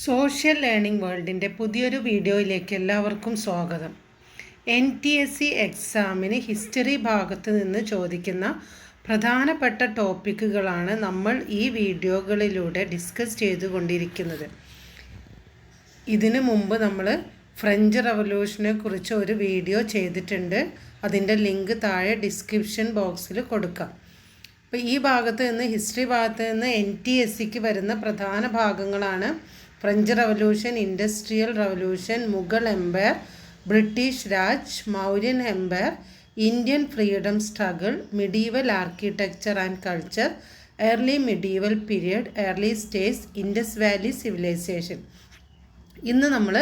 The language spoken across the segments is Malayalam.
സോഷ്യൽ ലേണിംഗ് വേൾഡിൻ്റെ പുതിയൊരു വീഡിയോയിലേക്ക് എല്ലാവർക്കും സ്വാഗതം. NTSC എക്സാമിന് ഹിസ്റ്ററി ഭാഗത്ത് നിന്ന് ചോദിക്കുന്ന പ്രധാനപ്പെട്ട ടോപ്പിക്കുകളാണ് നമ്മൾ ഈ വീഡിയോകളിലൂടെ ഡിസ്കസ് ചെയ്തുകൊണ്ടിരിക്കുന്നത്. ഇതിനു മുമ്പ് നമ്മൾ ഫ്രഞ്ച് റവല്യൂഷനെ കുറിച്ച് ഒരു വീഡിയോ ചെയ്തിട്ടുണ്ട്. അതിൻ്റെ ലിങ്ക് താഴെ ഡിസ്ക്രിപ്ഷൻ ബോക്സിൽ കൊടുക്കാം. അപ്പോൾ ഈ ഭാഗത്ത് നിന്ന് ഹിസ്റ്ററി ഭാഗത്ത് നിന്ന് NTSCക്ക് വരുന്ന പ്രധാന ഭാഗങ്ങളാണ് French revolution, industrial revolution, Mughal empire, British Raj, Mauryan empire, Indian freedom struggle, medieval architecture and culture, early medieval period, early stage, Indus valley civilisation. ഇന്ന് നമ്മൾ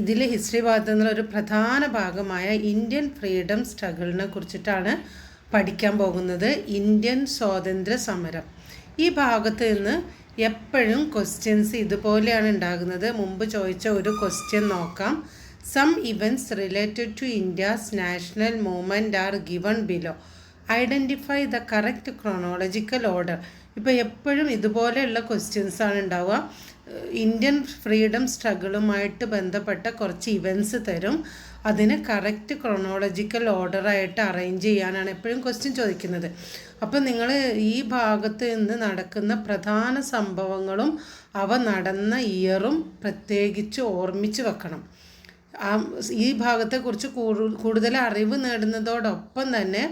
ഇതിൽ ഹിസ്റ്ററി ഭാഗത്തു നിന്നുള്ള ഒരു പ്രധാന ഭാഗമായ ഇന്ത്യൻ ഫ്രീഡം സ്ട്രഗിളിനെ കുറിച്ചിട്ടാണ് പഠിക്കാൻ പോകുന്നത്. ഇന്ത്യൻ സ്വാതന്ത്ര്യ സമരം. ഈ ഭാഗത്ത് നിന്ന് എപ്പോഴും ക്വസ്റ്റ്യൻസ് ഇതുപോലെയാണ് ഉണ്ടാകുന്നത്. മുമ്പ് ചോദിച്ച ഒരു ക്വസ്റ്റ്യൻ നോക്കാം. Some events related to India's national movement are given below. Identify the correct chronological order. ഇപ്പോൾ എപ്പോഴും ഇതുപോലെയുള്ള ക്വസ്റ്റ്യൻസാണ് ഉണ്ടാവുക. ഇന്ത്യൻ ഫ്രീഡം സ്ട്രഗിളുമായിട്ട് ബന്ധപ്പെട്ട കുറച്ച് ഇവൻറ്റ്സ് തരും. അതിന് കറക്റ്റ് ക്രോണോളജിക്കൽ ഓർഡറായിട്ട് അറേഞ്ച് ചെയ്യാനാണ് എപ്പോഴും ക്വസ്റ്റ്യൻ ചോദിക്കുന്നത്. അപ്പോൾ നിങ്ങൾ ഈ ഭാഗത്ത് നിന്ന് നടക്കുന്ന പ്രധാന സംഭവങ്ങളും അവ നടന്ന ഇയറും പ്രത്യേകിച്ച് ഓർമ്മിച്ച് വെക്കണം. ഈ ഭാഗത്തെക്കുറിച്ച് കൂടുതൽ അറിവ് നേടുന്നതോടൊപ്പം തന്നെ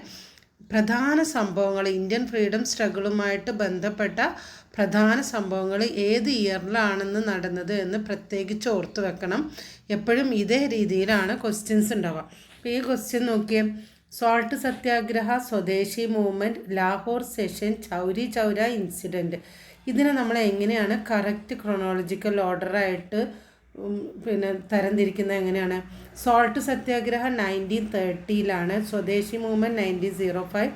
പ്രധാന സംഭവങ്ങൾ, ഇന്ത്യൻ ഫ്രീഡം സ്ട്രഗിളുമായിട്ട് ബന്ധപ്പെട്ട പ്രധാന സംഭവങ്ങൾ ഏത് ഇയറിലാണെന്ന് നടന്നത് എന്ന് പ്രത്യേകിച്ച് ഓർത്ത് വെക്കണം. എപ്പോഴും ഇതേ രീതിയിലാണ് ക്വസ്റ്റ്യൻസ് ഉണ്ടാവുക. അപ്പോൾ ഈ ക്വസ്റ്റ്യൻ നോക്കിയേ. സോൾട്ട് സത്യാഗ്രഹ, സ്വദേശി movement, Lahore session, Chauri Chaura incident. ഇതിനെ നമ്മൾ എങ്ങനെയാണ് കറക്റ്റ് ക്രോണോളജിക്കൽ ഓർഡറായിട്ട് തരംതിരിക്കുന്നത് എങ്ങനെയാണ്? സോൾട്ട് സത്യാഗ്രഹ 1930, സ്വദേശി movement 1905,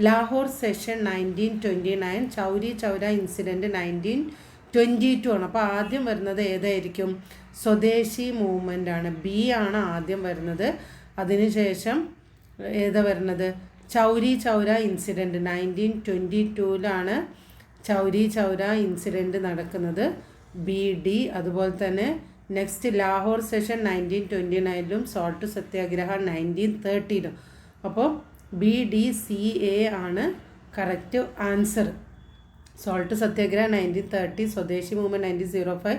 Lahore session 1929, Chauri Chaura incident 1922 ആണ്. അപ്പോൾ ആദ്യം വരുന്നത് ഏതായിരിക്കും? സ്വദേശി മൂവ്മെൻ്റ് ആണ്. ബി ആണ് ആദ്യം വരുന്നത്. അതിനുശേഷം ഏതാ വരുന്നത്? ചൗരി ചൗര ഇൻസിഡൻറ്റ് 1922 ചൗരി ചൗര ഇൻസിഡൻറ്റ് നടക്കുന്നത്. BD. അതുപോലെ തന്നെ നെക്സ്റ്റ് ലാഹോർ സെഷൻ 1929 സോൾട്ട് സത്യാഗ്രഹ 1930. അപ്പോൾ BDCA ആണ് കറക്റ്റ് ആൻസർ. സോൾട്ട് സത്യാഗ്രഹ 1930, സ്വദേശി മൂവ്മെൻറ്റ് 1905,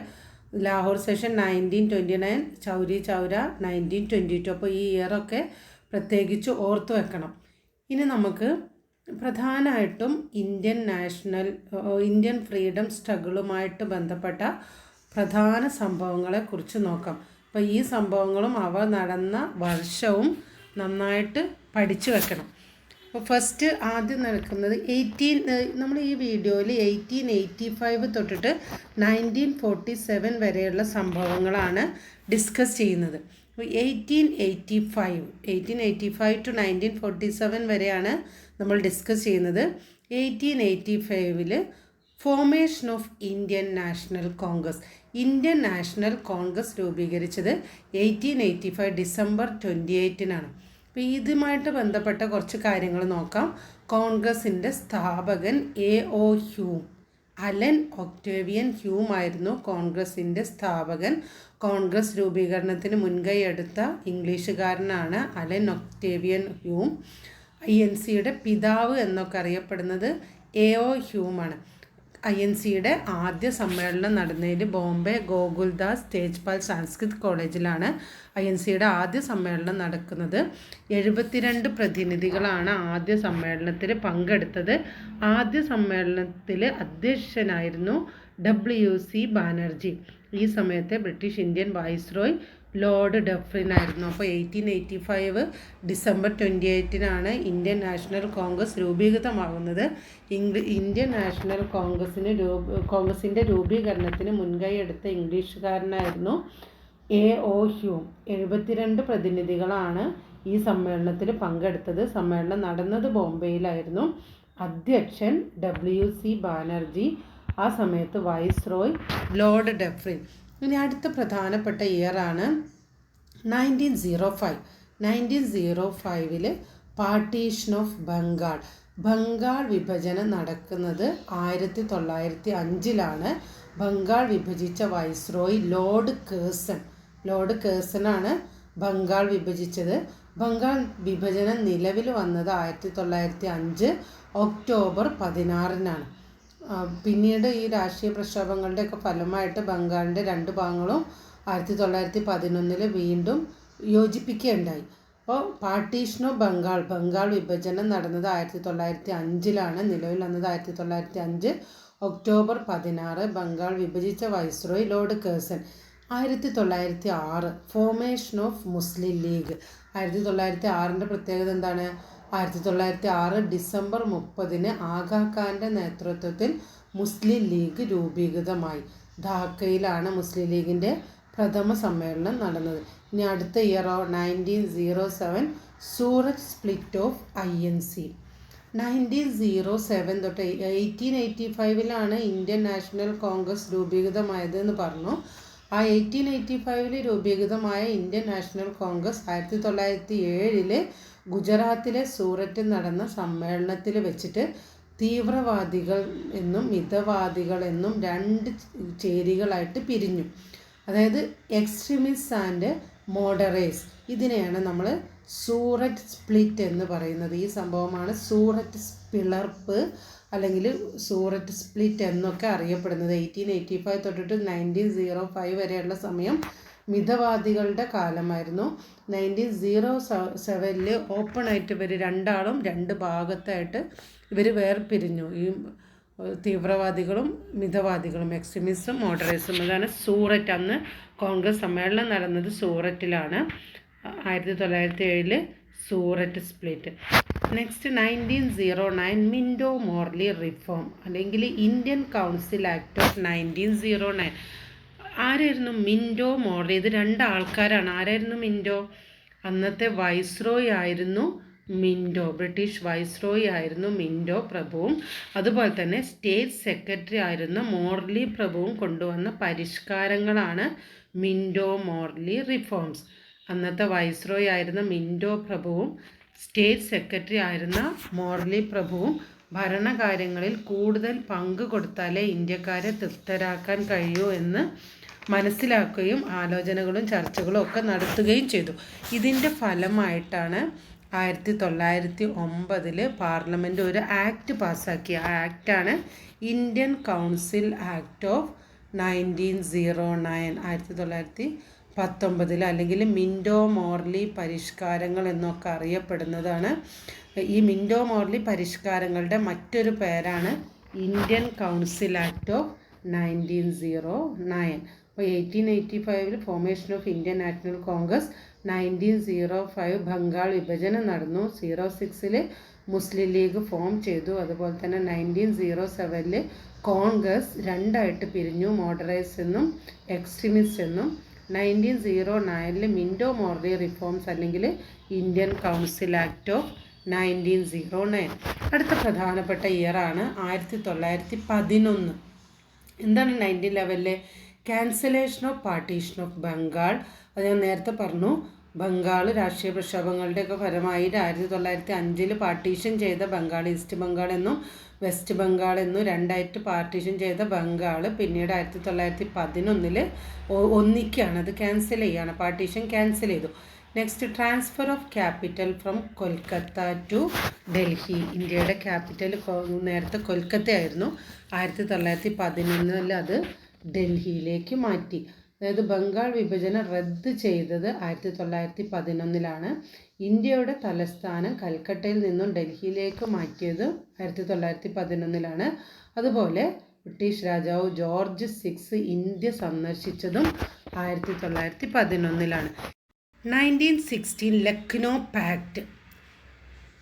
ലാഹോർ സെഷൻ 1929, ചൗരി ചൗര 1922. അപ്പോൾ ഈ ഇയറൊക്കെ പ്രത്യേകിച്ച് ഓർത്ത് വെക്കണം. ഇനി നമുക്ക് പ്രധാനമായിട്ടും ഇന്ത്യൻ ഫ്രീഡം സ്ട്രഗിളുമായിട്ട് ബന്ധപ്പെട്ട പ്രധാന സംഭവങ്ങളെക്കുറിച്ച് നോക്കാം. അപ്പോൾ ഈ സംഭവങ്ങളും അവ നടന്ന വർഷവും നന്നായിട്ട് പഠിച്ചു വെക്കണം. അപ്പോൾ ഫസ്റ്റ് ആദ്യം നടക്കുന്നത് നമ്മൾ ഈ വീഡിയോയിൽ 1885 തൊട്ടിട്ട് 1947 വരെയുള്ള സംഭവങ്ങളാണ് ഡിസ്കസ് ചെയ്യുന്നത്. അപ്പോൾ 1885 ടു 1947 വരെയാണ് നമ്മൾ ഡിസ്കസ് ചെയ്യുന്നത്. 1885 formation of Indian National Congress. Indian National Congress രൂപീകരിച്ചത് 1885 ഡിസംബർ 28. അപ്പോൾ ഇതുമായിട്ട് ബന്ധപ്പെട്ട കുറച്ച് കാര്യങ്ങൾ നോക്കാം. കോൺഗ്രസിൻ്റെ സ്ഥാപകൻ AO Hume, Allan Octavian Hume ആയിരുന്നു കോൺഗ്രസിൻ്റെ സ്ഥാപകൻ. കോൺഗ്രസ് രൂപീകരണത്തിന് മുൻകൈ എടുത്ത ഇംഗ്ലീഷുകാരനാണ് അലൻ ഒക്ടേവിയൻ ഹ്യൂം. INCയുടെ പിതാവ് എന്നൊക്കെ അറിയപ്പെടുന്നത് AO ഹ്യൂമാണ്. INCയുടെ ആദ്യ സമ്മേളനം നടന്നതിൽ ബോംബെ ഗോകുൽദാസ് തേജ്പാൽ സംസ്കൃത് കോളേജിലാണ് INCയുടെ ആദ്യ സമ്മേളനം നടക്കുന്നത്. 72 പ്രതിനിധികളാണ് ആദ്യ സമ്മേളനത്തിൽ പങ്കെടുത്തത്. ആദ്യ സമ്മേളനത്തിൽ അധ്യക്ഷനായിരുന്നു WC ബാനർജി. ഈ സമയത്തെ British Indian viceroy Lord Dufferin ആയിരുന്നു. അപ്പോൾ 1885 ഡിസംബർ 28 ഇന്ത്യൻ നാഷണൽ കോൺഗ്രസ് രൂപീകൃതമാകുന്നത്. ഇന്ത്യൻ നാഷണൽ കോൺഗ്രസിൻ്റെ രൂപീകരണത്തിന് മുൻകൈ എടുത്ത ഇംഗ്ലീഷുകാരനായിരുന്നു AO ഹ്യൂം. 72 പ്രതിനിധികളാണ് ഈ സമ്മേളനത്തിൽ പങ്കെടുത്തത്. സമ്മേളനം നടന്നത് ബോംബെയിലായിരുന്നു. അധ്യക്ഷൻ WC ബാനർജി, ആ സമയത്ത് വൈസ്രോയ് ലോർഡ് ഡഫ്രിൻ. ഇനി അടുത്ത പ്രധാനപ്പെട്ട ഇയറാണ് 1905. 1905 പാർട്ടീഷൻ ഓഫ് ബംഗാൾ. ബംഗാൾ വിഭജനം നടക്കുന്നത് 1905 ബംഗാൾ വിഭജിച്ച വൈസ്രോയി ലോർഡ് കേഴ്സണാണ് ബംഗാൾ വിഭജിച്ചത്. ബംഗാൾ വിഭജനം നിലവിൽ വന്നത് 1905 ഒക്ടോബർ 16 പിന്നീട് ഈ രാഷ്ട്രീയ പ്രക്ഷോഭങ്ങളുടെയൊക്കെ ഫലമായിട്ട് ബംഗാളിൻ്റെ 2 ഭാഗങ്ങളും 1911 വീണ്ടും യോജിപ്പിക്കുകയുണ്ടായി. അപ്പോൾ പാർട്ടീഷൻ ഓഫ് ബംഗാൾ വിഭജനം നടന്നത് 1905 നിലവിൽ വന്നത് 1905 ഒക്ടോബർ 16 ബംഗാൾ വിഭജിച്ച viceroy Lord Kherson. 1906 formation of Muslim league. 1906 പ്രത്യേകത എന്താണ്? 1906 ഡിസംബർ 30 ആഗാ ഖാൻ്റെ നേതൃത്വത്തിൽ മുസ്ലിം ലീഗ് രൂപീകൃതമായി. ധാക്കയിലാണ് മുസ്ലിം ലീഗിൻ്റെ പ്രഥമ സമ്മേളനം നടന്നത്. ഇനി അടുത്ത ഇയറോ 1907 സൂററ്റ് സ്പ്ലിറ്റ് ഓഫ് INC. 1907 തൊട്ട് 1885 ഇന്ത്യൻ നാഷണൽ കോൺഗ്രസ് രൂപീകൃതമായത് എന്ന് പറഞ്ഞു. ആ 1885 രൂപീകൃതമായ ഇന്ത്യൻ നാഷണൽ കോൺഗ്രസ് 1907 ഗുജറാത്തിലെ സൂററ്റിൽ നടന്ന സമ്മേളനത്തിൽ വെച്ചിട്ട് തീവ്രവാദികൾ എന്നും മിതവാദികൾ എന്നും 2 ചേരികളായിട്ട് പിരിഞ്ഞു. അതായത് എക്സ്ട്രീമിസ്റ്റ് ആൻഡ് മോഡറേറ്റ്സ്. ഇതിനെയാണ് നമ്മൾ സൂററ്റ് സ്പ്ലിറ്റ് എന്ന് പറയുന്നത്. ഈ സംഭവമാണ് സൂററ്റ് പിളർപ്പ് അല്ലെങ്കിൽ സൂററ്റ് സ്പ്ലിറ്റ് എന്നൊക്കെ അറിയപ്പെടുന്നത്. 1885 തൊട്ടിട്ട് 1905 വരെയുള്ള സമയം മിതവാദികളുടെ കാലമായിരുന്നു. 1907 ഓപ്പണായിട്ട് ഇവർ രണ്ടാളും 2 ഭാഗത്തായിട്ട് ഇവർ വേർപിരിഞ്ഞു. ഈ തീവ്രവാദികളും മിതവാദികളും, എക്സ്ട്രീമിസ്റ്റും മോഡറേറ്റ്സും. അതാണ് സൂററ്റ്. അന്ന് കോൺഗ്രസ് സമ്മേളനം നടന്നത് സൂററ്റിലാണ്. 1907 Surat split. Next 1909 Minto Morley reform അല്ലെങ്കിൽ ഇന്ത്യൻ കൗൺസിൽ ആക്ട് ഓഫ് 1909. ആരായിരുന്നു മിൻറ്റോ മോർലി? ഇത് 2 ആൾക്കാരാണ്. ആരായിരുന്നു മിൻറ്റോ? അന്നത്തെ വൈസ്രോയി ആയിരുന്നു മിൻറ്റോ. ബ്രിട്ടീഷ് വൈസ്രോയി ആയിരുന്നു മിൻറ്റോ പ്രഭുവും അതുപോലെ തന്നെ സ്റ്റേറ്റ് സെക്രട്ടറി ആയിരുന്ന മോർലി പ്രഭുവും കൊണ്ടുവന്ന പരിഷ്കാരങ്ങളാണ് മിൻറ്റോ മോർലി റിഫോംസ്. അന്നത്തെ വൈസ്രോയി ആയിരുന്ന മിൻറ്റോ പ്രഭുവും സ്റ്റേറ്റ് സെക്രട്ടറി ആയിരുന്ന മോർലി പ്രഭുവും ഭരണകാര്യങ്ങളിൽ കൂടുതൽ പങ്ക് കൊടുത്താലേ ഇന്ത്യക്കാരെ തൃപ്തരാക്കാൻ കഴിയൂ എന്ന് മനസ്സിലാക്കുകയും ആലോചനകളും ചർച്ചകളും ഒക്കെ നടത്തുകയും ചെയ്തു. ഇതിൻ്റെ ഫലമായിട്ടാണ് 1909 പാർലമെൻറ്റ് ഒരു ആക്ട് പാസ്സാക്കി. ആ ആക്റ്റാണ് ഇന്ത്യൻ കൗൺസിൽ ആക്ട് ഓഫ് 1909. 1919 അല്ലെങ്കിൽ മിൻറ്റോ മോർലി പരിഷ്കാരങ്ങൾ എന്നൊക്കെ അറിയപ്പെടുന്നതാണ്. ഈ മിൻറ്റോ മോർലി പരിഷ്കാരങ്ങളുടെ മറ്റൊരു പേരാണ് ഇന്ത്യൻ കൗൺസിൽ ആക്ട് ഓഫ് 1909. അപ്പോൾ 1885 formation of Indian National Congress, 1905 Bengal വിഭജനം നടന്നു, 06 മുസ്ലിം ലീഗ് ഫോം ചെയ്തു. അതുപോലെ തന്നെ 1907 കോൺഗ്രസ് 2ആയിട്ട് പിരിഞ്ഞു, മോഡറേറ്റ്സ് എന്നും എക്സ്ട്രീമിസ്റ്റ് എന്നും. 1909 മിൻറ്റോ മോർലി റിഫോംസ് അല്ലെങ്കിൽ ഇന്ത്യൻ കൗൺസിൽ ആക്ട് ഓഫ് 1909. അടുത്ത പ്രധാനപ്പെട്ട ഇയറാണ് 1911. എന്താണ് 1911? Cancellation of partition of Bengal. അത് ഞാൻ നേരത്തെ പറഞ്ഞു. ബംഗാൾ രാഷ്ട്രീയ പ്രക്ഷോഭങ്ങളുടെയൊക്കെ ഫലമായി 1905 പാർട്ടീഷൻ ചെയ്ത ബംഗാൾ, ഈസ്റ്റ് ബംഗാൾ എന്നും വെസ്റ്റ് ബംഗാൾ എന്നും 2ആയിട്ട് പാർട്ടീഷൻ ചെയ്ത ബംഗാൾ പിന്നീട് 1911 ഒന്നിക്കുകയാണ്. അത് ക്യാൻസൽ ചെയ്യുകയാണ്. പാർട്ടീഷൻ ക്യാൻസൽ ചെയ്തു. Next transfer of capital from Kolkata to Delhi. ഇന്ത്യയുടെ ക്യാപിറ്റൽ നേരത്തെ കൊൽക്കത്ത ആയിരുന്നു. 1911 അത് ഡൽഹിയിലേക്ക് മാറ്റി. അതായത് ബംഗാൾ വിഭജനം റദ്ദ് ചെയ്തത് 1911. ഇന്ത്യയുടെ തലസ്ഥാനം കൽക്കട്ടയിൽ നിന്നും ഡൽഹിയിലേക്ക് മാറ്റിയത് 1911. അതുപോലെ ബ്രിട്ടീഷ് രാജാവ് ജോർജ് 6 ഇന്ത്യ സന്ദർശിച്ചതും 1911. 1916 ലക്നോ പാക്റ്റ്.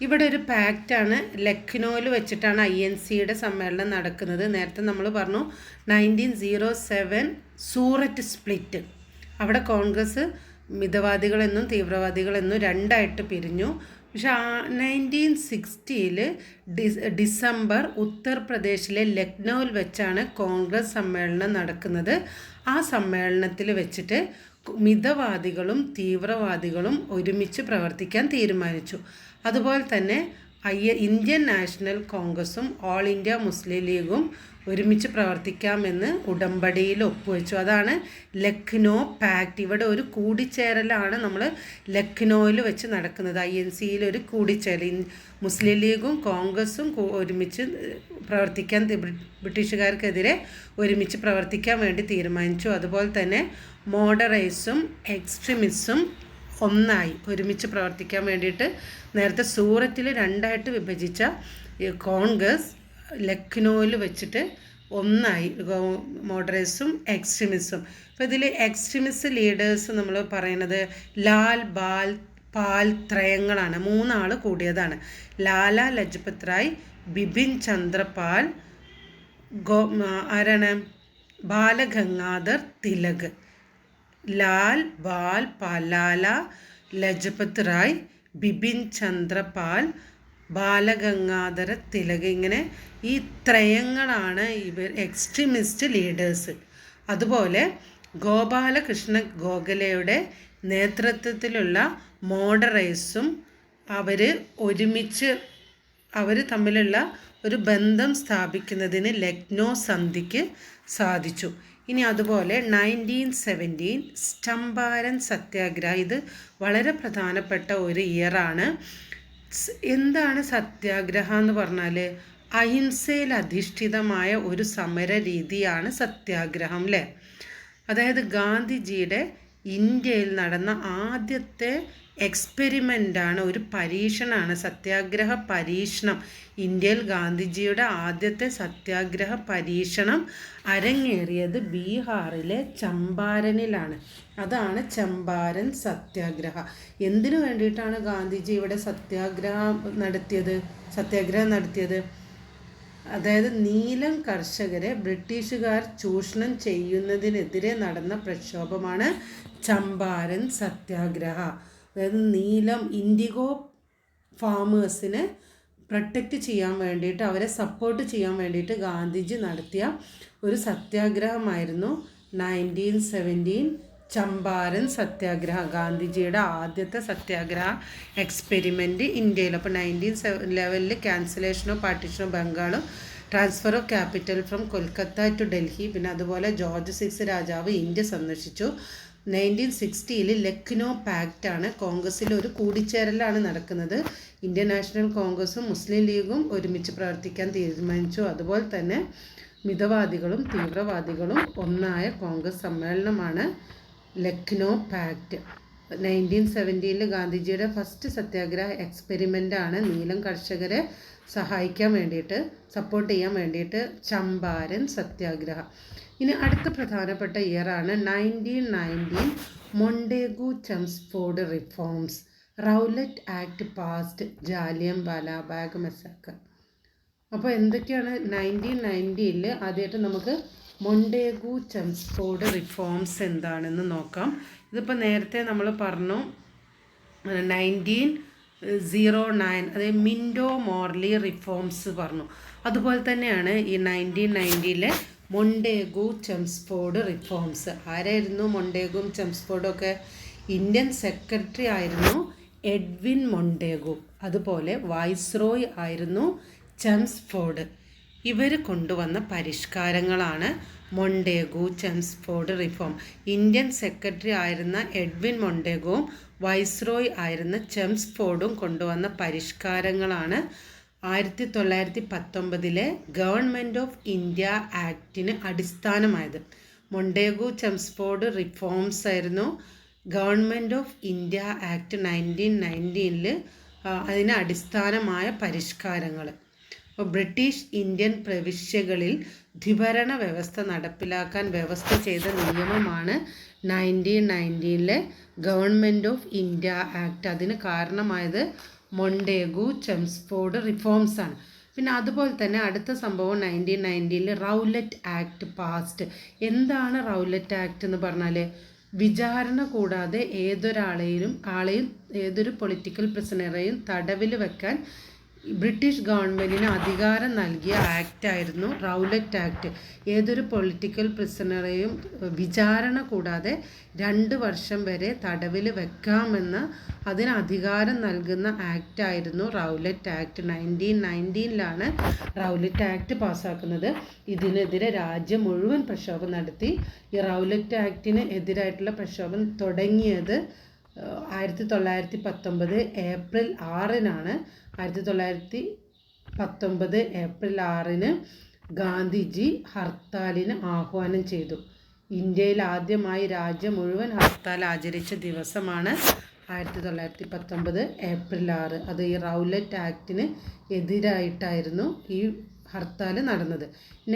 ഇവിടെ ഒരു പാക്റ്റാണ്. ലക്നോയിൽ വെച്ചിട്ടാണ് INCയുടെ സമ്മേളനം നടക്കുന്നത്. നേരത്തെ നമ്മൾ പറഞ്ഞു 1907 സൂററ്റ് സ്പ്ലിറ്റ്. അവിടെ കോൺഗ്രസ് മിതവാദികളെന്നും തീവ്രവാദികളെന്നും 2ആയിട്ട് പിരിഞ്ഞു. പക്ഷെ 1960 ഡിസംബർ ഉത്തർപ്രദേശിലെ ലക്നൌവിൽ വെച്ചാണ് കോൺഗ്രസ് സമ്മേളനം നടക്കുന്നത്. ആ സമ്മേളനത്തിൽ വെച്ചിട്ട് മിതവാദികളും തീവ്രവാദികളും ഒരുമിച്ച് പ്രവർത്തിക്കാൻ തീരുമാനിച്ചു. അതുപോലെ തന്നെ ഇന്ത്യൻ നാഷണൽ കോൺഗ്രസും ഓൾ ഇന്ത്യ മുസ്ലിം ലീഗും ഒരുമിച്ച് പ്രവർത്തിക്കാമെന്ന് ഉടമ്പടിയിൽ ഒപ്പുവെച്ചു. അതാണ് ലക്നോ പാക്റ്റ്. ഇവിടെ ഒരു കൂടിച്ചേരലാണ് നമ്മൾ ലക്നോയിൽ വെച്ച് നടക്കുന്നത്. INCയിൽ ഒരു കൂടിച്ചേരൽ. മുസ്ലിം ലീഗും കോൺഗ്രസും ഒരുമിച്ച് പ്രവർത്തിക്കാൻ, ബ്രിട്ടീഷുകാർക്കെതിരെ ഒരുമിച്ച് പ്രവർത്തിക്കാൻ വേണ്ടി തീരുമാനിച്ചു. അതുപോലെ തന്നെ മോഡറേറ്റ്സും എക്സ്ട്രീമിസ്റ്റും ഒന്നായി ഒരുമിച്ച് പ്രവർത്തിക്കാൻ വേണ്ടിയിട്ട് നേരത്തെ സൂറത്തിൽ രണ്ടായിട്ട് വിഭജിച്ച കോൺഗ്രസ് ലക്നോയിൽ വെച്ചിട്ട് ഒന്നായി, മോഡറേറ്റ്സും എക്സ്ട്രീമിസ്റ്റും. അപ്പോൾ ഇതിൽ എക്സ്ട്രീമിസ്റ്റ് ലീഡേഴ്സ് നമ്മൾ പറയുന്നത് ലാൽ പാൽ ത്രയങ്ങളാണ്. 3 ആൾ കൂടിയതാണ്. ലാല ലജ്പത് റായ്, ബിപിൻ ചന്ദ്രപാൽ, ആരാണ്, ബാലഗംഗാധർ തിലക്. ലാല ലജ്പത് റായ്, ബിപിൻ ചന്ദ്രപാൽ, ബാലഗംഗാധര തിലക്. ഇങ്ങനെ ഈ ത്രയങ്ങളാണ് ഇവർ എക്സ്ട്രീമിസ്റ്റ് ലീഡേഴ്സ്. അതുപോലെ ഗോപാലകൃഷ്ണ ഗോഖലെയുടെ നേതൃത്വത്തിലുള്ള മോഡറേറ്റ്സും അവർ തമ്മിലുള്ള ഒരു ബന്ധം സ്ഥാപിക്കുന്നതിന് ലക്നോ സന്ധിക്ക് സാധിച്ചു. ഇനി അതുപോലെ 1917 ചമ്പാരൻ സത്യാഗ്രഹം. ഇത് വളരെ പ്രധാനപ്പെട്ട ഒരു ഇയറാണ്. എന്താണ് സത്യാഗ്രഹം എന്ന് പറഞ്ഞാൽ അഹിംസയിൽ അധിഷ്ഠിതമായ ഒരു സമര രീതിയാണ് സത്യാഗ്രഹം, അല്ലേ? അതായത് ഗാന്ധിജിയുടെ ഇന്ത്യയിൽ നടന്ന ആദ്യത്തെ എക്സ്പെരിമെൻ്റാണ്, ഒരു പരീക്ഷണമാണ് സത്യാഗ്രഹ പരീക്ഷണം. ഇന്ത്യയിൽ ഗാന്ധിജിയുടെ ആദ്യത്തെ സത്യാഗ്രഹ പരീക്ഷണം അരങ്ങേറിയത് ബീഹാറിലെ ചമ്പാരനിലാണ്. അതാണ് ചമ്പാരൻ സത്യാഗ്രഹ. എന്തിനു വേണ്ടിയിട്ടാണ് ഗാന്ധിജി ഇവിടെ സത്യാഗ്രഹം നടത്തിയത്? അതായത് നീലം കർഷകരെ ബ്രിട്ടീഷുകാർ ചൂഷണം ചെയ്യുന്നതിനെതിരെ നടന്ന പ്രക്ഷോഭമാണ് ചമ്പാരൻ സത്യാഗ്രഹ. അതായത് നീലം, ഇൻഡിഗോ ഫാമേഴ്സിനെ പ്രൊട്ടക്റ്റ് ചെയ്യാൻ വേണ്ടിയിട്ട്, അവരെ സപ്പോർട്ട് ചെയ്യാൻ വേണ്ടിയിട്ട് ഗാന്ധിജി നടത്തിയ ഒരു സത്യാഗ്രഹമായിരുന്നു 1917 ചമ്പാരൻ സത്യാഗ്രഹ. ഗാന്ധിജിയുടെ ആദ്യത്തെ സത്യാഗ്രഹ എക്സ്പെരിമെൻറ്റ് ഇന്ത്യയിൽ. അപ്പോൾ 1911 ക്യാൻസലേഷൻ ഓഫ് പാർട്ടീഷൻ ഓഫ് ബംഗാളും transfer of capital from Kolkata to Delhi. പിന്നെ അതുപോലെ ജോർജ് 6 രാജാവ് ഇന്ത്യ സന്ദർശിച്ചു. 1960 ലക്നോ പാക്റ്റാണ്. കോൺഗ്രസ്സിൽ ഒരു കൂടിച്ചേരലാണ് നടക്കുന്നത്. ഇന്ത്യൻ നാഷണൽ കോൺഗ്രസും മുസ്ലിം ലീഗും ഒരുമിച്ച് പ്രവർത്തിക്കാൻ തീരുമാനിച്ചു. അതുപോലെ തന്നെ മിതവാദികളും തീവ്രവാദികളും ഒന്നായ കോൺഗ്രസ് സമ്മേളനമാണ് ലക്നോ പാക്റ്റ്. 1917 ഗാന്ധിജിയുടെ ഫസ്റ്റ് സത്യാഗ്രഹ എക്സ്പെരിമെൻ്റാണ് നീലം കർഷകരെ സപ്പോർട്ട് ചെയ്യാൻ വേണ്ടിയിട്ട് ചമ്പാരൻ സത്യാഗ്രഹ. ഇനി അടുത്ത പ്രധാനപ്പെട്ട ഇയറാണ് 1919 Montagu Chelmsford reforms. Rowlatt Act passed, Jallian Walabagh massacre. അപ്പോൾ എന്തൊക്കെയാണ് 1990 ആദ്യമായിട്ട് നമുക്ക് മൊണ്ടേഗു ചെംസ്ഫോർഡ് റിഫോംസ് എന്താണെന്ന് നോക്കാം. ഇതിപ്പോൾ നേരത്തെ നമ്മൾ പറഞ്ഞു 1909, അതായത് മിൻഡോ മോർലി റിഫോംസ് പറഞ്ഞു. അതുപോലെ തന്നെയാണ് ഈ 1990 മൊണ്ടേഗു ചെംസ്ഫോർഡ് റിഫോംസ്. ആരായിരുന്നു മൊണ്ടേഗും ചെംസ്ഫോർഡും ഒക്കെ? ഇന്ത്യൻ സെക്രട്ടറി ആയിരുന്നു എഡ്വിൻ മൊണ്ടേഗു. അതുപോലെ വൈസ്രോയ് ആയിരുന്നു ചെംസ്ഫോർഡ്. ഇവർ കൊണ്ടുവന്ന പരിഷ്കാരങ്ങളാണ് Montagu Chelmsford reform. Indian secretary ആയിരുന്ന എഡ്വിൻ മൊണ്ടേഗുവും വൈസ്രോയ് ആയിരുന്ന ചെംസ്ഫോർഡും കൊണ്ടുവന്ന പരിഷ്കാരങ്ങളാണ് 1919 ഗവൺമെൻറ് ഓഫ് ഇന്ത്യ ആക്ടിന് അടിസ്ഥാനമായത്. മൊണ്ടേഗു ചെംസ്ഫോർഡ് റിഫോംസ് ആയിരുന്നു ഗവൺമെൻറ് ഓഫ് ഇന്ത്യ ആക്ട് 1919 അതിന് അടിസ്ഥാനമായ പരിഷ്കാരങ്ങൾ. ബ്രിട്ടീഷ് ഇന്ത്യൻ പ്രവിശ്യകളിൽ ദ്വിഭരണ വ്യവസ്ഥ നടപ്പിലാക്കാൻ വ്യവസ്ഥ ചെയ്ത നിയമമാണ് 1919 ഗവൺമെൻറ് ഓഫ് ഇന്ത്യ ആക്ട്. അതിന് കാരണമായത് മൊണ്ടേഗു ചെംസ്ഫോർഡ് റിഫോംസ് ആണ്. പിന്നെ അതുപോലെ തന്നെ അടുത്ത സംഭവം 1990 റൗലറ്റ് ആക്ട് പാസ്ഡ്. എന്താണ് റൗലറ്റ് ആക്ട് എന്ന് പറഞ്ഞാൽ? വിചാരണ കൂടാതെ ഏതൊരു പൊളിറ്റിക്കൽ പ്രിസണറെയും തടവിൽ വെക്കാൻ ബ്രിട്ടീഷ് ഗവൺമെൻറ്റിന് അധികാരം നൽകിയ ആക്റ്റായിരുന്നു റൗലറ്റ് ആക്ട്. ഏതൊരു പൊളിറ്റിക്കൽ പ്രിസണറെയും വിചാരണ കൂടാതെ 2 വർഷം വരെ തടവിൽ വെക്കാമെന്ന് അതിന് അധികാരം നൽകുന്ന ആക്റ്റായിരുന്നു റൗലറ്റ് ആക്ട്. 1919 റൗലറ്റ് ആക്ട് പാസ്സാക്കുന്നത്. ഇതിനെതിരെ രാജ്യം മുഴുവൻ പ്രക്ഷോഭം നടത്തി. ഈ റൗലറ്റ് ആക്ടിന് എതിരായിട്ടുള്ള പ്രക്ഷോഭം തുടങ്ങിയത് 1919 ഏപ്രിൽ 6-നാണ്. 1919 ഏപ്രിൽ 6-ന് ഗാന്ധിജി ഹർത്താലിന് ആഹ്വാനം ചെയ്തു. ഇന്ത്യയിൽ ആദ്യമായി രാജ്യം മുഴുവൻ ഹർത്താൽ ആചരിച്ച ദിവസമാണ് 1919 ഏപ്രിൽ 6. അത് ഈ റൗലറ്റ് ആക്ടിന് എതിരായിട്ടായിരുന്നു ഈ ഹർത്താൽ നടന്നത്.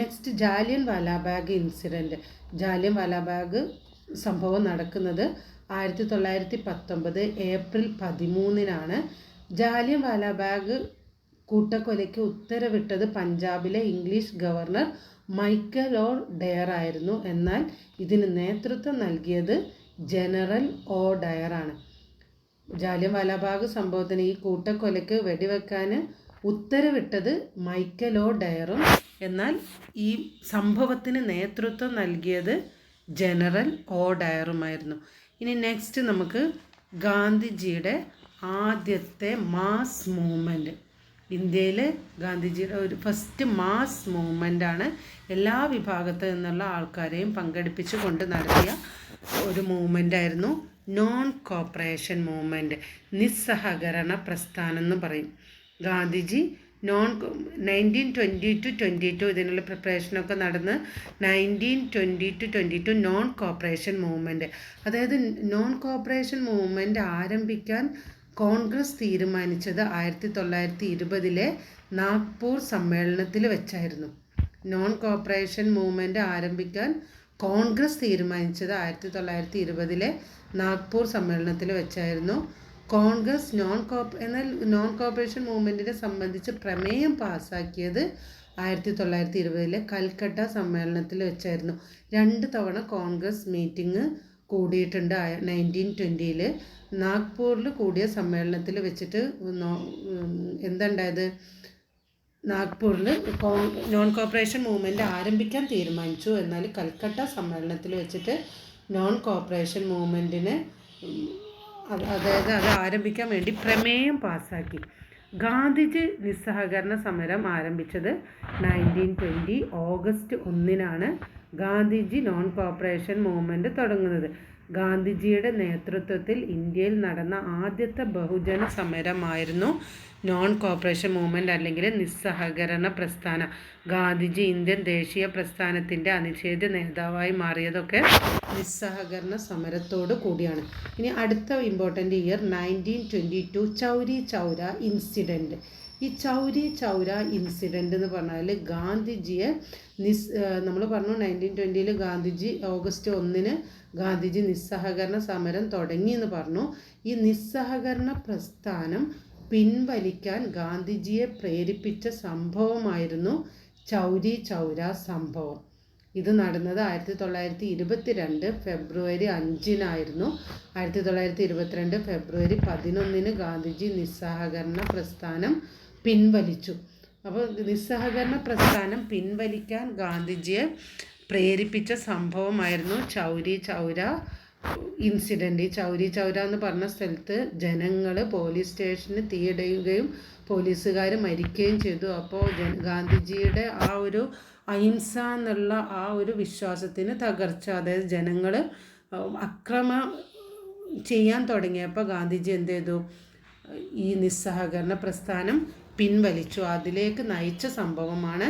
Next, Jallian Walabagh incident. ജാലിയൻ വാലാബാഗ് സംഭവം നടക്കുന്നത് 1919 ഏപ്രിൽ 13-നാണ്. ജാലിയൻ വാലാബാഗ് കൂട്ടക്കൊലയ്ക്ക് ഉത്തരവിട്ടത് പഞ്ചാബിലെ English governor Michael O'Dwyer ആയിരുന്നു. എന്നാൽ ഇതിന് നേതൃത്വം നൽകിയത് ജനറൽ ഓ ഡയർ ആണ്. ജാലിയൻ വാലാബാഗ് സംഭവത്തിന്, ഈ കൂട്ടക്കൊലയ്ക്ക് വെടിവെക്കാൻ ഉത്തരവിട്ടത് മൈക്കൽ ഓ ഡയറും എന്നാൽ ഈ സംഭവത്തിന് നേതൃത്വം നൽകിയത് ജനറൽ ഓ ഡയറുമായിരുന്നു. ഇനി നെക്സ്റ്റ് നമുക്ക് ഗാന്ധിജിയുടെ ആദ്യത്തെ മാസ് മൂവ്മെൻറ്റ്. ഇന്ത്യയിൽ ഗാന്ധിജിയുടെ ഒരു ഫസ്റ്റ് മാസ് മൂവ്മെൻ്റാണ്. എല്ലാ വിഭാഗത്തിൽ നിന്നുള്ള ആൾക്കാരെയും പങ്കെടുപ്പിച്ച് കൊണ്ട് നടത്തിയ ഒരു മൂവ്മെൻ്റായിരുന്നു നോൺ കോപ്പറേഷൻ മൂവ്മെൻറ്റ്. നിസ്സഹകരണ പ്രസ്ഥാനം എന്ന് പറയും. ഗാന്ധിജി 1920-22 ഇതിനുള്ള പ്രിപ്പറേഷനൊക്കെ നടന്ന് 1920-22 നോൺ കോപ്പറേഷൻ മൂവ്മെൻറ്റ്. അതായത് നോൺ കോപ്പറേഷൻ മൂവ്മെൻറ്റ് ആരംഭിക്കാൻ കോൺഗ്രസ് തീരുമാനിച്ചത് 1920 നാഗ്പൂർ സമ്മേളനത്തിൽ വെച്ചായിരുന്നു. നോൺ കോപ്പറേഷൻ മൂവ്മെൻറ്റ് ആരംഭിക്കാൻ കോൺഗ്രസ് തീരുമാനിച്ചത് 1920 നാഗ്പൂർ സമ്മേളനത്തിൽ വെച്ചായിരുന്നു. കോൺഗ്രസ് എന്നാൽ നോൺ കോപ്പറേഷൻ മൂവ്മെൻറ്റിനെ സംബന്ധിച്ച് പ്രമേയം പാസ്സാക്കിയത് 1920 കൽക്കട്ട സമ്മേളനത്തിൽ വെച്ചായിരുന്നു. 2 തവണ കോൺഗ്രസ് മീറ്റിംഗ് കൂടിയിട്ടുണ്ട്. 1920 നാഗ്പൂരിൽ കൂടിയ സമ്മേളനത്തിൽ വെച്ചിട്ട് എന്തുണ്ടായത്, നാഗ്പൂരിൽ നോൺ കോപ്പറേഷൻ മൂവ്മെൻറ്റ് ആരംഭിക്കാൻ തീരുമാനിച്ചു. എന്നാൽ കൽക്കട്ട സമ്മേളനത്തിൽ വെച്ചിട്ട് നോൺ കോപ്പറേഷൻ മൂവ്മെൻറ്റിനെ അതായത് അത് ആരംഭിക്കാൻ വേണ്ടി പ്രമേയം പാസ്സാക്കി. ഗാന്ധിജി നിസ്സഹകരണ സമരം ആരംഭിച്ചത് 1920 ഓഗസ്റ്റ് 1-നാണ്. ഗാന്ധിജി നോൺ കോപ്പറേഷൻ മൂവ്മെൻറ്റ് തുടങ്ങുന്നത്. ഗാന്ധിജിയുടെ നേതൃത്വത്തിൽ ഇന്ത്യയിൽ നടന്ന ആദ്യത്തെ ബഹുജന സമരമായിരുന്നു നോൺ കോപ്പറേഷൻ മൂവ്മെൻറ്റ് അല്ലെങ്കിൽ നിസ്സഹകരണ പ്രസ്ഥാനം. ഗാന്ധിജി ഇന്ത്യൻ ദേശീയ പ്രസ്ഥാനത്തിൻ്റെ അനിഷേധ്യ നേതാവായി മാറിയതൊക്കെ നിസ്സഹകരണ സമരത്തോട് കൂടിയാണ്. ഇനി അടുത്ത important year 1922 Chauri Chaura incident. ഈ ചൗരി ചൗര ഇൻസിഡൻറ്റ് എന്ന് പറഞ്ഞാൽ ഗാന്ധിജിയെ നമ്മൾ പറഞ്ഞു 1920 ഗാന്ധിജി ഓഗസ്റ്റ് 1-ന് ഗാന്ധിജി നിസ്സഹകരണ സമരം തുടങ്ങി എന്ന് പറഞ്ഞു. ഈ നിസ്സഹകരണ പ്രസ്ഥാനം പിൻവലിക്കാൻ ഗാന്ധിജിയെ പ്രേരിപ്പിച്ച സംഭവമായിരുന്നു ചൗരി ചൗര സംഭവം. ഇത് നടന്നത് 1922 ഫെബ്രുവരി 5-നായിരുന്നു. 1922 ഫെബ്രുവരി 11-ന് ഗാന്ധിജി നിസ്സഹകരണ പ്രസ്ഥാനം പിൻവലിച്ചു. അപ്പോൾ നിസ്സഹകരണ പ്രസ്ഥാനം പിൻവലിക്കാൻ ഗാന്ധിജിയെ പ്രേരിപ്പിച്ച സംഭവമായിരുന്നു ചൗരി ചൗര ഇൻസിഡൻറ്റ്. ഈ ചൗരി ചൗര എന്ന് പറഞ്ഞ സ്ഥലത്ത് ജനങ്ങൾ പോലീസ് സ്റ്റേഷന് തീയിടുകയും പോലീസുകാർ മരിക്കുകയും ചെയ്തു. അപ്പോൾ ഗാന്ധിജിയുടെ ആ ഒരു അഹിംസ എന്നുള്ള ആ ഒരു വിശ്വാസത്തിന് തകർച്ച, അതായത് ജനങ്ങൾ അക്രമം ചെയ്യാൻ തുടങ്ങിയപ്പോൾ ഗാന്ധിജി എന്ത് ചെയ്തു, ഈ നിസ്സഹകരണ പ്രസ്ഥാനം പിൻവലിച്ചു. അതിലേക്ക് നയിച്ച സംഭവമാണ്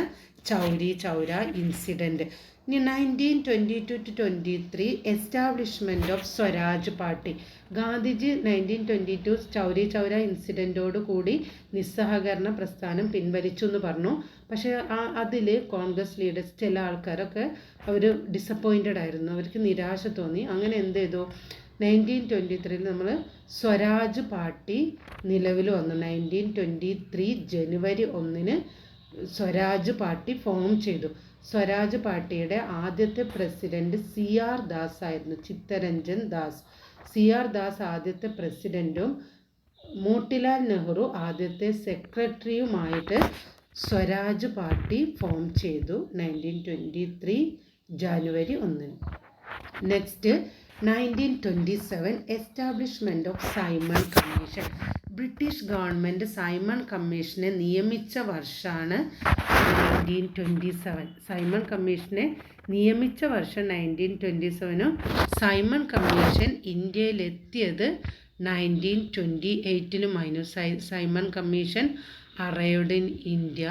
ചൗരി ചൗര ഇൻസിഡൻറ്റ്. ഇനി 1922-23 establishment of Swaraj party. Gandhiji 1922 Chauri Chaura ഇൻസിഡൻറ്റോട് കൂടി നിസ്സഹകരണ പ്രസ്ഥാനം പിൻവലിച്ചു എന്ന് പറഞ്ഞു. പക്ഷേ അതിൽ കോൺഗ്രസ് ലീഡേഴ്സ് ചില ആൾക്കാരൊക്കെ അവർ ഡിസപ്പോയിൻറ്റഡ് ആയിരുന്നു, അവർക്ക് നിരാശ തോന്നി. അങ്ങനെ എന്ത് ചെയ്തു, 1923 നമ്മൾ സ്വരാജ് പാർട്ടി നിലവിൽ വന്നു. 1923 ജനുവരി 1-ന് സ്വരാജ് പാർട്ടി ഫോം ചെയ്തു. സ്വരാജ് പാർട്ടിയുടെ ആദ്യത്തെ പ്രസിഡന്റ് CR ദാസ് ആയിരുന്നു, ചിത്തരഞ്ജൻ ദാസ്. CR ദാസ് ആദ്യത്തെ പ്രസിഡൻറ്റും മോട്ടിലാൽ നെഹ്റു ആദ്യത്തെ സെക്രട്ടറിയുമായിട്ട് സ്വരാജ് പാർട്ടി ഫോം ചെയ്തു 1923 January 1. Next 1927 establishment of Simon commission. British government Simon കമ്മീഷനെ നിയമിച്ച വർഷമാണ് 1927. സൈമൺ കമ്മീഷനെ നിയമിച്ച വർഷം 1927. സൈമൺ കമ്മീഷൻ ഇന്ത്യയിലെത്തിയത് 1928. Simon commission arrived in India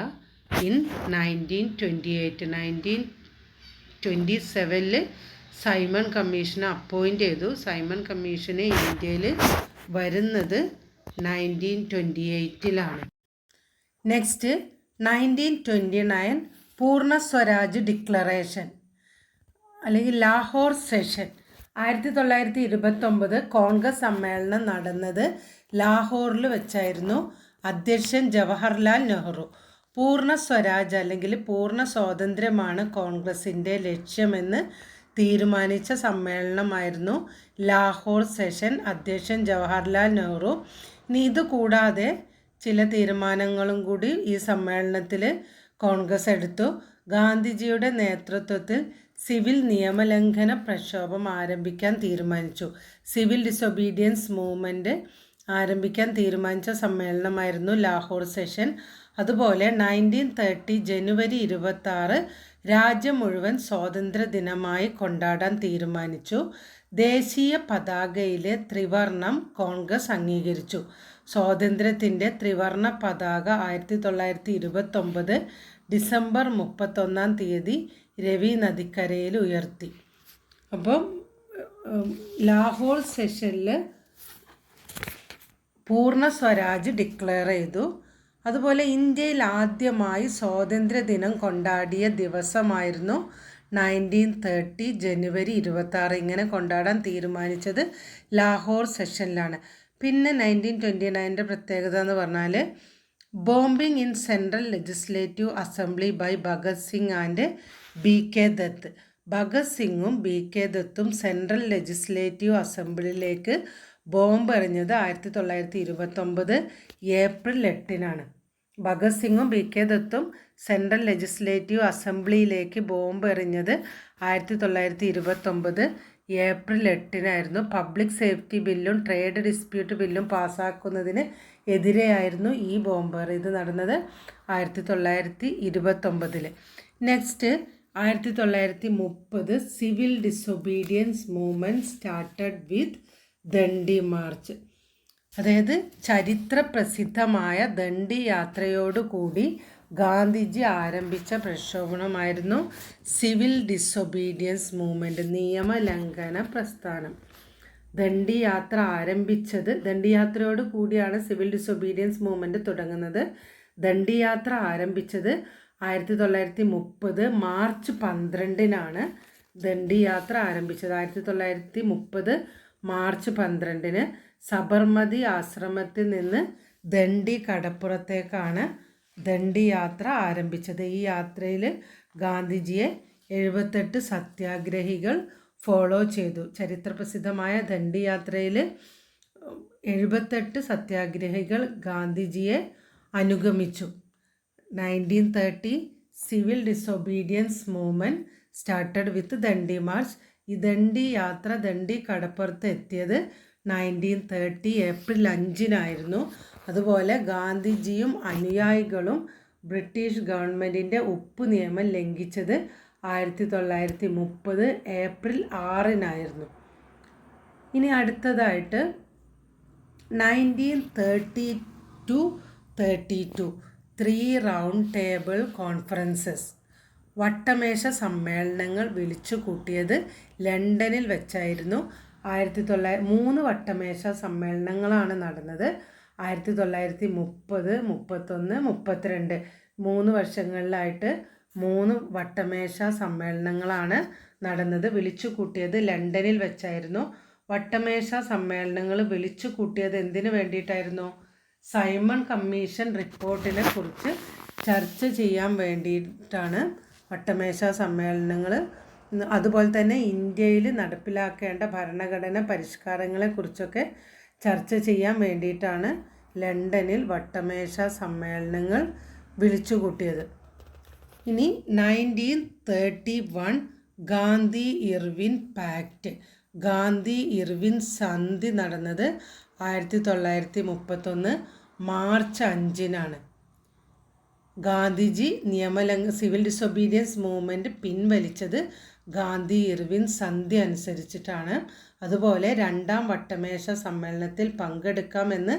in 1928. 1927 Simon കമ്മീഷനെ അപ്പോയിൻ്റ് ചെയ്തു. സൈമൺ കമ്മീഷന് ഇന്ത്യയിൽ വരുന്നത് 1928. നെക്സ്റ്റ് 1929 പൂർണ്ണ സ്വരാജ് ഡിക്ലറേഷൻ അല്ലെങ്കിൽ ലാഹോർ സെഷൻ. 1929 കോൺഗ്രസ് സമ്മേളനം നടന്നത് ലാഹോറിൽ വെച്ചായിരുന്നു. അധ്യക്ഷൻ ജവഹർലാൽ നെഹ്റു. പൂർണ്ണ സ്വരാജ് അല്ലെങ്കിൽ പൂർണ്ണ സ്വാതന്ത്ര്യമാണ് കോൺഗ്രസിൻ്റെ ലക്ഷ്യമെന്ന് തീരുമാനിച്ച സമ്മേളനമായിരുന്നു ലാഹോർ സെഷൻ. അധ്യക്ഷൻ ജവഹർലാൽ നെഹ്റു. ഇനി ഇതുകൂടാതെ ചില തീരുമാനങ്ങളും കൂടി ഈ സമ്മേളനത്തിൽ കോൺഗ്രസ് എടുത്തു. ഗാന്ധിജിയുടെ നേതൃത്വത്തിൽ സിവിൽ നിയമലംഘന പ്രക്ഷോഭം ആരംഭിക്കാൻ തീരുമാനിച്ചു. സിവിൽ ഡിസൊബീഡിയൻസ് മൂവ്മെൻറ്റ് ആരംഭിക്കാൻ തീരുമാനിച്ച സമ്മേളനമായിരുന്നു ലാഹോർ സെഷൻ. അതുപോലെ 1930 ജനുവരി 26 രാജ്യം മുഴുവൻ സ്വാതന്ത്ര്യ ദിനമായി കൊണ്ടാടാൻ തീരുമാനിച്ചു. ദേശീയ പതാകയിലെ ത്രിവർണം കോൺഗ്രസ് അംഗീകരിച്ചു. സ്വാതന്ത്ര്യത്തിൻ്റെ ത്രിവർണ പതാക 1929 ഡിസംബർ 31 രവി നദിക്കരയിൽ ഉയർത്തി. അപ്പം ലാഹോർ സെഷനിൽ പൂർണ്ണ സ്വരാജ് ഡിക്ലെയർ ചെയ്തു. അതുപോലെ ഇന്ത്യയിൽ ആദ്യമായി സ്വാതന്ത്ര്യ ദിനം കൊണ്ടാടിയ ദിവസമായിരുന്നു 1930 ജനുവരി 26. ഇങ്ങനെ കൊണ്ടാടാൻ തീരുമാനിച്ചത് ലാഹോർ സെഷനിലാണ്. പിന്നെ 1929 പ്രത്യേകത എന്ന് പറഞ്ഞാൽ bombing in central legislative assembly by Bhagat Singh and BK Dutt. Bhagat സിംഗും BK ദത്തും സെൻട്രൽ ലെജിസ്ലേറ്റീവ് അസംബ്ലിയിലേക്ക് ബോംബ് എറിഞ്ഞത് 1929 ഏപ്രിൽ 8. ഭഗത് സിംഗും BK ദത്തും സെൻട്രൽ ലെജിസ്ലേറ്റീവ് അസംബ്ലിയിലേക്ക് ബോംബ് എറിഞ്ഞത് 1929 ഏപ്രിൽ 8 പബ്ലിക് സേഫ്റ്റി ബില്ലും ട്രേഡ് ഡിസ്പ്യൂട്ട് ബില്ലും പാസ്സാക്കുന്നതിന് എതിരെയായിരുന്നു ഈ ബോംബർ. ഇത് നടന്നത് 1929. Next 1930 civil disobedience movement started with Dandi march. അതായത് ചരിത്ര പ്രസിദ്ധമായ ദണ്ഡി യാത്രയോടുകൂടി ഗാന്ധിജി ആരംഭിച്ച പ്രക്ഷോഭണമായിരുന്നു സിവിൽ ഡിസൊബീഡിയൻസ് മൂവ്മെൻറ്റ്, നിയമലംഘന പ്രസ്ഥാനം. ദണ്ഡി യാത്രയോട് കൂടിയാണ് സിവിൽ ഡിസൊബീഡിയൻസ് മൂവ്മെൻറ്റ് തുടങ്ങുന്നത്. ദണ്ഡി യാത്ര ആരംഭിച്ചത് 1930 മാർച്ച് 12 ദണ്ഡി യാത്ര ആരംഭിച്ചത്. 1930 മാർച്ച് 12 സബർമതി ആശ്രമത്തിൽ നിന്ന് ദണ്ഡി കടപ്പുറത്തേക്കാണ് ദണ്ഡി യാത്ര ആരംഭിച്ചത്. ഈ യാത്രയിൽ ഗാന്ധിജിയെ 78 സത്യാഗ്രഹികൾ ഫോളോ ചെയ്തു. ചരിത്രപ്രസിദ്ധമായ ദണ്ഡി യാത്രയിൽ 78 സത്യാഗ്രഹികൾ ഗാന്ധിജിയെ അനുഗമിച്ചു. 1930 civil disobedience movement started with Dandi March. ഈ ദണ്ഡി യാത്ര ദണ്ഡി കടപ്പുറത്ത് എത്തിയത് 1930 ഏപ്രിൽ 5 അതുപോലെ ഗാന്ധിജിയും അനുയായികളും ബ്രിട്ടീഷ് ഗവൺമെൻറ്റിൻ്റെ ഉപ്പ് നിയമം ലംഘിച്ചത് 1930 ഏപ്രിൽ 6 ഇനി അടുത്തതായിട്ട് 1932 3 റൗണ്ട് ടേബിൾ കോൺഫറൻസസ്, വട്ടമേശ സമ്മേളനങ്ങൾ വിളിച്ചു കൂട്ടിയത് ലണ്ടനിൽ വെച്ചായിരുന്നു. 3 വട്ടമേശ സമ്മേളനങ്ങളാണ് നടന്നത്. 1930, 31, 32 3 വർഷങ്ങളിലായിട്ട് 3 വട്ടമേശ സമ്മേളനങ്ങളാണ് നടന്നത്. വിളിച്ചു കൂട്ടിയത് ലണ്ടനിൽ വെച്ചായിരുന്നു. വട്ടമേശ സമ്മേളനങ്ങൾ വിളിച്ചു കൂട്ടിയത് എന്തിനു വേണ്ടിയിട്ടായിരുന്നു? സൈമൺ കമ്മീഷൻ റിപ്പോർട്ടിനെ കുറിച്ച് ചർച്ച ചെയ്യാൻ വേണ്ടിയിട്ടാണ് വട്ടമേശ സമ്മേളനങ്ങൾ. അതുപോലെ തന്നെ ഇന്ത്യയിൽ നടപ്പിലാക്കേണ്ട ഭരണഘടന പരിഷ്കാരങ്ങളെക്കുറിച്ചൊക്കെ ചർച്ച ചെയ്യാൻ വേണ്ടിയിട്ടാണ് ലണ്ടനിൽ വട്ടമേശ സമ്മേളനങ്ങൾ വിളിച്ചുകൂട്ടിയത്? ഇനി 1931 Gandhi Irwin pact, Gandhi Irwin സന്ധി നടന്നത് 1931 മാർച്ച് 5-നാണ്. ഗാന്ധിജി സിവിൽ ഡിസൊബീഡിയൻസ് മൂവ്മെൻറ്റ് പിൻവലിച്ചത് ഗാന്ധി ഇർവിൻ സന്ധി അനുസരിച്ചിട്ടാണ്. അതുപോലെ രണ്ടാം വട്ടമേശ സമ്മേളനത്തിൽ പങ്കെടുക്കാമെന്ന്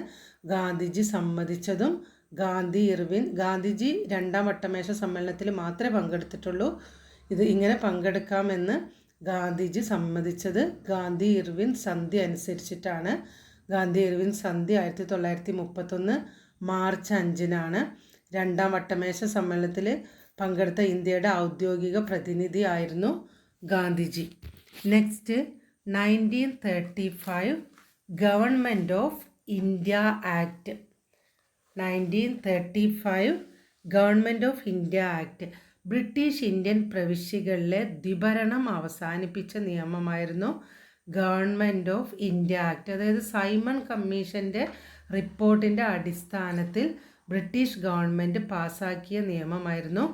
ഗാന്ധിജി സമ്മതിച്ചതും ഗാന്ധിജി രണ്ടാം വട്ടമേശ സമ്മേളനത്തിൽ മാത്രമേ പങ്കെടുത്തിട്ടുള്ളൂ. ഇങ്ങനെ പങ്കെടുക്കാമെന്ന് ഗാന്ധിജി സമ്മതിച്ചത് ഗാന്ധി ഇർവിൻ സന്ധി അനുസരിച്ചിട്ടാണ്. ഗാന്ധി ഇർവിൻ സന്ധി 1931 മാർച്ച് 5-നാണ്. രണ്ടാം വട്ടമേശ സമ്മേളനത്തിൽ പങ്കെടുത്ത ഇന്ത്യയുടെ ഔദ്യോഗിക പ്രതിനിധി ആയിരുന്നു Gandhiji. Next 1935 government of India Act. 1935 government of India Act British Indian പ്രവിശ്യകളിലെ ദ്വിഭരണം അവസാനിപ്പിച്ച നിയമമായിരുന്നു ഗവൺമെൻറ് ഓഫ് ഇന്ത്യ ആക്ട്. അതായത് സൈമൺ കമ്മീഷൻ്റെ റിപ്പോർട്ടിൻ്റെ അടിസ്ഥാനത്തിൽ ബ്രിട്ടീഷ് ഗവൺമെൻറ് പാസ്സാക്കിയ നിയമമായിരുന്നു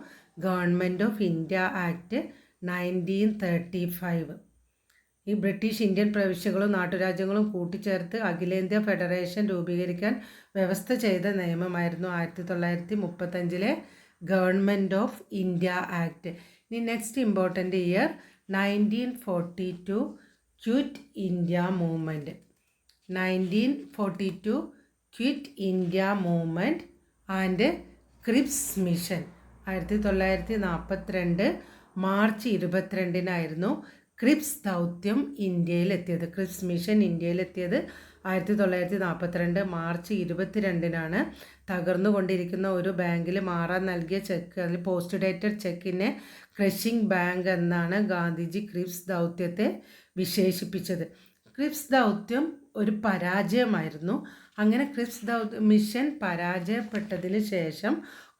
ഗവൺമെൻറ് ഓഫ് ഇന്ത്യ ആക്ട് 1935. ഈ ബ്രിട്ടീഷ് ഇന്ത്യൻ പ്രവിശ്യകളും നാട്ടുരാജ്യങ്ങളും കൂട്ടിച്ചേർത്ത് അഖിലേന്ത്യാ ഫെഡറേഷൻ രൂപീകരിക്കാൻ വ്യവസ്ഥ ചെയ്ത നിയമമായിരുന്നു 1935 ഗവൺമെൻറ് ഓഫ് ഇന്ത്യ ആക്ട്. ഇനി next important year 1942 quit India movement. 1942 quit India movement and Cripps mission. 1942 March 22-നായിരുന്നു ക്രിപ്സ് ദൗത്യം ഇന്ത്യയിലെത്തിയത്. ക്രിപ്സ് മിഷൻ ഇന്ത്യയിലെത്തിയത് 1942 മാർച്ച് 22-നാണ്. തകർന്നുകൊണ്ടിരിക്കുന്ന ഒരു ബാങ്കിൽ മാറാൻ നൽകിയ ചെക്ക്, അതിൽ പോസ്റ്റ് ഡേറ്റഡ് ചെക്കിനെ ക്രഷിംഗ് ബാങ്ക് എന്നാണ് ഗാന്ധിജി ക്രിപ്സ് ദൗത്യത്തെ വിശേഷിപ്പിച്ചത്. ക്രിപ്സ് ദൗത്യം ഒരു പരാജയമായിരുന്നു. അങ്ങനെ ക്രിപ്സ് മിഷൻ പരാജയപ്പെട്ടതിന് ശേഷം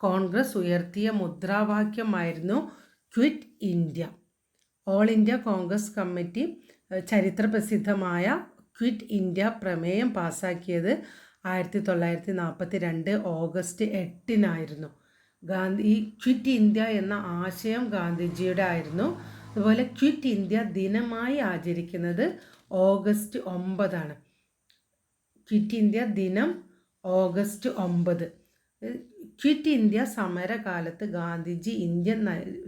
കോൺഗ്രസ് ഉയർത്തിയ മുദ്രാവാക്യമായിരുന്നു quit India. All India Congress Committee ചരിത്രപ്രസിദ്ധമായ ക്വിറ്റ് ഇന്ത്യ പ്രമേയം പാസ്സാക്കിയത് 1942 ഓഗസ്റ്റ് 8-നായിരുന്നു. ഈ ക്വിറ്റ് ഇന്ത്യ എന്ന ആശയം ഗാന്ധിജിയുടെ ആയിരുന്നു. അതുപോലെ ക്വിറ്റ് ഇന്ത്യ ദിനമായി ആചരിക്കുന്നത് ഓഗസ്റ്റ് 9-ആണ്. ക്വിറ്റ് ഇന്ത്യ ദിനം ഓഗസ്റ്റ് 9. ക്വിറ്റ് ഇന്ത്യ സമരകാലത്ത് ഗാന്ധിജി ഇന്ത്യൻ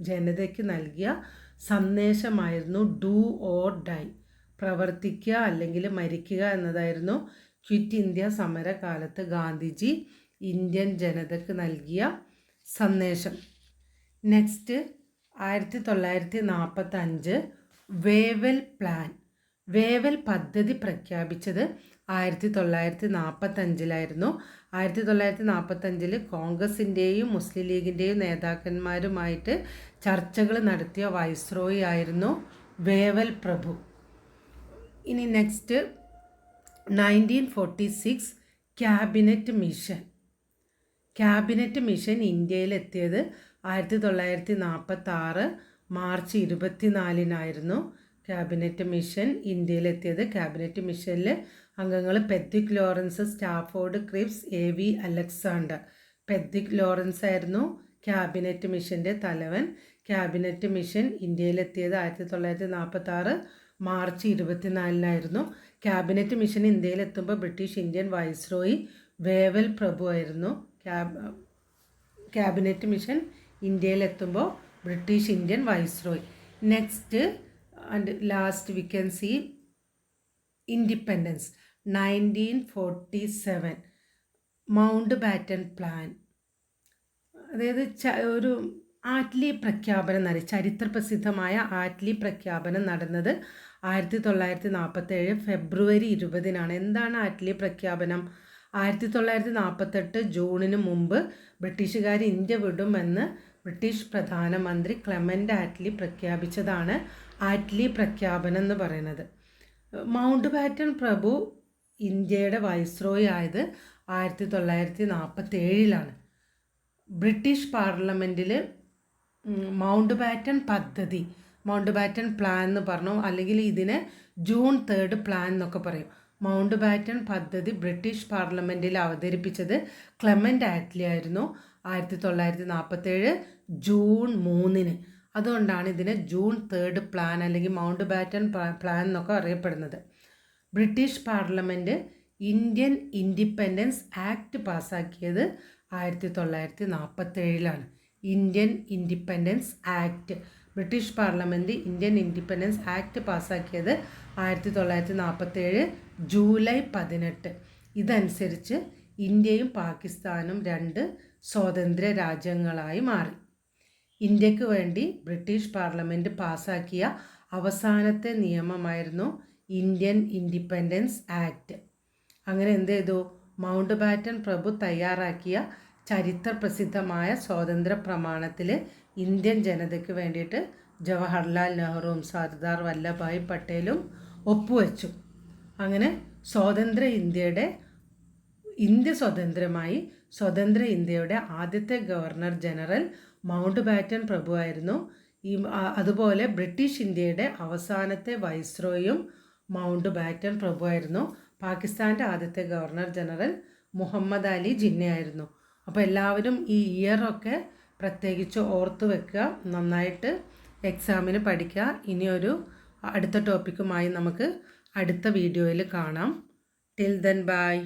ജനതയ്ക്ക് നൽകിയ സന്ദേശമായിരുന്നു ഡു ഓർ ഡൈ, പ്രവർത്തിക്കുക അല്ലെങ്കിൽ മരിക്കുക എന്നതായിരുന്നു ക്വിറ്റ് ഇന്ത്യ സമരകാലത്ത് ഗാന്ധിജി ഇന്ത്യൻ ജനതയ്ക്ക് നൽകിയ സന്ദേശം. Next 1945 Wavell plan. വേവൽ പദ്ധതി പ്രഖ്യാപിച്ചത് 1945-ലായിരുന്നു. 1945 കോൺഗ്രസിൻ്റെയും മുസ്ലിം ലീഗിൻ്റെയും നേതാക്കന്മാരുമായിട്ട് ചർച്ചകൾ നടത്തിയ വൈസ്രോയി ആയിരുന്നു വേവൽ പ്രഭു. ഇനി next 1946 cabinet mission. Cabinet mission ഇന്ത്യയിലെത്തിയത് 1946 മാർച്ച് 24-നായിരുന്നു. ക്യാബിനറ്റ് മിഷൻ ഇന്ത്യയിലെത്തിയത്. ക്യാബിനറ്റ് മിഷനിൽ അംഗങ്ങൾ Pethick Lawrence, Stafford Cripps, AV Alexander. Pethick Lawrence ആയിരുന്നു ക്യാബിനറ്റ് മിഷൻ്റെ തലവൻ. ക്യാബിനറ്റ് മിഷൻ ഇന്ത്യയിലെത്തിയത് 1946 മാർച്ച് 24-നായിരുന്നു. ക്യാബിനറ്റ് മിഷൻ ഇന്ത്യയിലെത്തുമ്പോൾ ബ്രിട്ടീഷ് ഇന്ത്യൻ വൈസ്രോയി വേവൽ പ്രഭു ആയിരുന്നു. ക്യാബിനറ്റ് മിഷൻ ഇന്ത്യയിലെത്തുമ്പോൾ British Indian viceroy. Next and last we can see independence 1947 Mountbatten plan. അതായത് ഒരു ആറ്റ്ലി പ്രഖ്യാപനം ചരിത്രപ്രസിദ്ധമായ ആറ്റ്ലി പ്രഖ്യാപനം നടന്നത് 1947 ഫെബ്രുവരി 20-നാണ്. എന്താണ് ആറ്റ്ലി പ്രഖ്യാപനം? 1948 ജൂണിന് മുമ്പ് ബ്രിട്ടീഷുകാർ ഇന്ത്യ വിടുമെന്ന് ബ്രിട്ടീഷ് പ്രധാനമന്ത്രി ക്ലെമൻ്റ് ആറ്റ്ലി പ്രഖ്യാപിച്ചതാണ് ആറ്റ്ലി പ്രഖ്യാപനം എന്ന് പറയുന്നത്. മൗണ്ട് ബാറ്റൻ പ്രഭു ഇന്ത്യയുടെ വൈസ്രോയി ആയത് 1947-ലാണ്. ബ്രിട്ടീഷ് പാർലമെൻറ്റിൽ മൗണ്ട് ബാറ്റൻ പദ്ധതി, മൗണ്ട് ബാറ്റൻ പ്ലാൻ എന്ന് പറഞ്ഞു, അല്ലെങ്കിൽ ഇതിനെ ജൂൺ 3 പ്ലാൻ എന്നൊക്കെ പറയും. മൗണ്ട് ബാറ്റൺ പദ്ധതി ബ്രിട്ടീഷ് പാർലമെൻറ്റിൽ അവതരിപ്പിച്ചത് ക്ലെമൻ്റ് ആറ്റ്ലി ആയിരുന്നു 1947 ജൂൺ 3-ന്. അതുകൊണ്ടാണ് ഇതിനെ ജൂൺ 3 പ്ലാൻ അല്ലെങ്കിൽ മൗണ്ട് ബാറ്റൺ പ്ലാൻ എന്നൊക്കെ അറിയപ്പെടുന്നത്. British parliament Indian independence Act പാസ്സാക്കിയത് 1947-ലാണ്. Indian independence Act, British parliament Indian independence Act പാസ്സാക്കിയത് 1947 ജൂലൈ 18. ഇതനുസരിച്ച് ഇന്ത്യയും പാകിസ്ഥാനും 2 സ്വതന്ത്ര രാജ്യങ്ങളായി മാറി. ഇന്ത്യക്ക് വേണ്ടി ബ്രിട്ടീഷ് പാർലമെൻറ്റ് പാസ്സാക്കിയ അവസാനത്തെ നിയമമായിരുന്നു ഇന്ത്യൻ ഇൻഡിപെൻഡൻസ് ആക്ട്. അങ്ങനെ എന്ത് ചെയ്തു? മൗണ്ട് ബാറ്റൺ പ്രഭു തയ്യാറാക്കിയ ചരിത്ര പ്രസിദ്ധമായ സ്വാതന്ത്ര്യ പ്രമാണത്തിൽ ഇന്ത്യൻ ജനതയ്ക്ക് വേണ്ടിയിട്ട് ജവഹർലാൽ നെഹ്റുവും സർദാർ വല്ലഭായ് പട്ടേലും ഒപ്പുവെച്ചു. അങ്ങനെ ഇന്ത്യ സ്വതന്ത്രമായി. സ്വതന്ത്ര ഇന്ത്യയുടെ ആദ്യത്തെ ഗവർണർ ജനറൽ മൗണ്ട് ബാറ്റൺ പ്രഭുവായിരുന്നു. അതുപോലെ ബ്രിട്ടീഷ് ഇന്ത്യയുടെ അവസാനത്തെ വൈസ്രോയും മൗണ്ട് ബാറ്റൺ പ്രഭുവായിരുന്നു. പാകിസ്ഥാൻ്റെ ആദ്യത്തെ ഗവർണർ ജനറൽ മുഹമ്മദ് അലി ജിന്നയായിരുന്നു. അപ്പോൾ എല്ലാവരും ഈ ഇയറൊക്കെ പ്രത്യേകിച്ച് ഓർത്ത് വെക്കുക, നന്നായിട്ട് എക്സാമിന് പഠിക്കുക. ഇനിയൊരു അടുത്ത ടോപ്പിക്കുമായി നമുക്ക് അടുത്ത വീഡിയോയിൽ കാണാം. Till then bye.